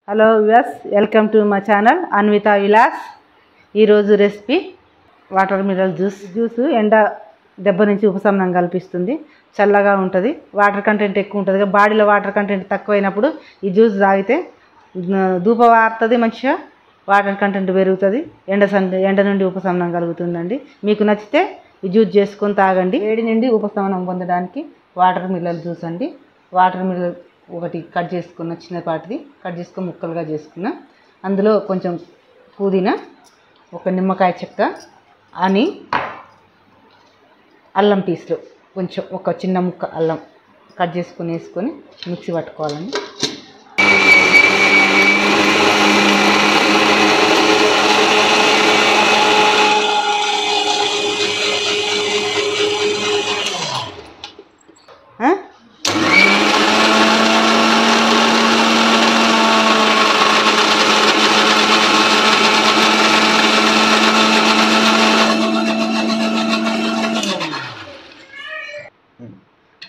Hello viewers, welcome to my channel Anvitha Vilas. ఈరోజు recipe water melon juice ఎండ దెబ్బ నుంచి ఉపశమనం కల్పిస్తుంది. చల్లగా ఉంటుంది, వాటర్ కంటెంట్ ఎక్కువ ఉంటుంది. బాడీలో వాటర్ కంటెంట్ తక్కువైనప్పుడు ఈ జ్యూస్ తాగితే ధూప వారుతుంది, మంచిగా వాటర్ కంటెంట్ పెరుగుతుంది, ఎండ నుండి ఉపశమనం కలుగుతుందండి. మీకు నచ్చితే ఈ జ్యూస్ చేసుకొని తాగండి. వేడి నుండి ఉపశమనం పొందడానికి వాటర్ మిలన్ జ్యూస్ అండి. వాటర్ మిలన్ ఒకటి కట్ చేసుకున్న, చిన్నపాటిది కట్ చేసుకొని ముక్కలుగా చేసుకున్న, అందులో కొంచెం పుదీనా, ఒక నిమ్మకాయ చెక్క, అల్లం పీసులు కొంచెం, ఒక చిన్న ముక్క అల్లం కట్ చేసుకొని వేసుకొని మిక్సీ పట్టుకోవాలండి.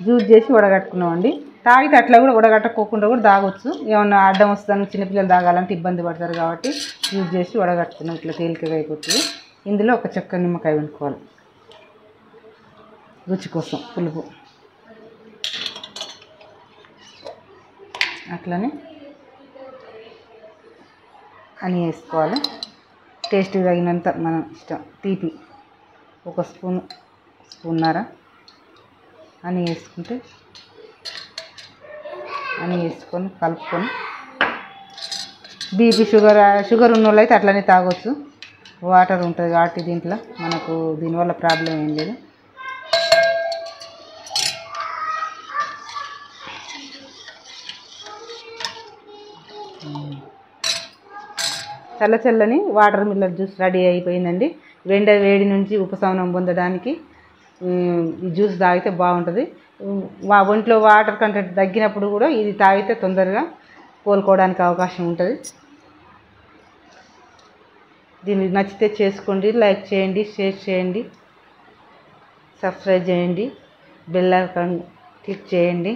జ్యూస్ చేసి వడగట్టుకున్నామండి. తాగితే అట్లా కూడా వడగట్టుకోకుండా కూడా తాగొచ్చు. ఏమన్నా అడ్డం వస్తుందని చిన్నపిల్లలు తాగాలంటే ఇబ్బంది పడతారు కాబట్టి జ్యూస్ చేసి వడగట్టుకున్నాం. ఇట్లా తేలికగా అయిపోతుంది. ఇందులో ఒక చెక్క నిమ్మకాయ వండుకోవాలి, రుచి కోసం పులుపు. అట్లనే అని వేసుకోవాలి. టేస్ట్కి తగినంత మనం ఇష్టం. తీపి ఒక స్పూన్నర అని వేసుకుంటే, అని వేసుకొని కలుపుకొని, బీపీ షుగర్ ఉన్న వాళ్ళు అయితే అట్లనే తాగొచ్చు. వాటర్ ఉంటుంది కాబట్టి దీంట్లో మనకు దీనివల్ల ప్రాబ్లం ఏం లేదు. చల్లని వాటర్ మిలన్ జ్యూస్ రెడీ అయిపోయిందండి. వేడి నుంచి ఉపశమనం పొందడానికి ఈ జ్యూస్ తాగితే బాగుంటుంది. ఒంట్లో వాటర్ కంటెంట్ తగ్గినప్పుడు కూడా ఇది తాగితే తొందరగా కోలుకోవడానికి అవకాశం ఉంటుంది. దీనికి నచ్చితే చేసుకోండి, లైక్ చేయండి, షేర్ చేయండి, సబ్స్క్రైబ్ చేయండి, బెల్ ఐకాన్ క్లిక్ చేయండి.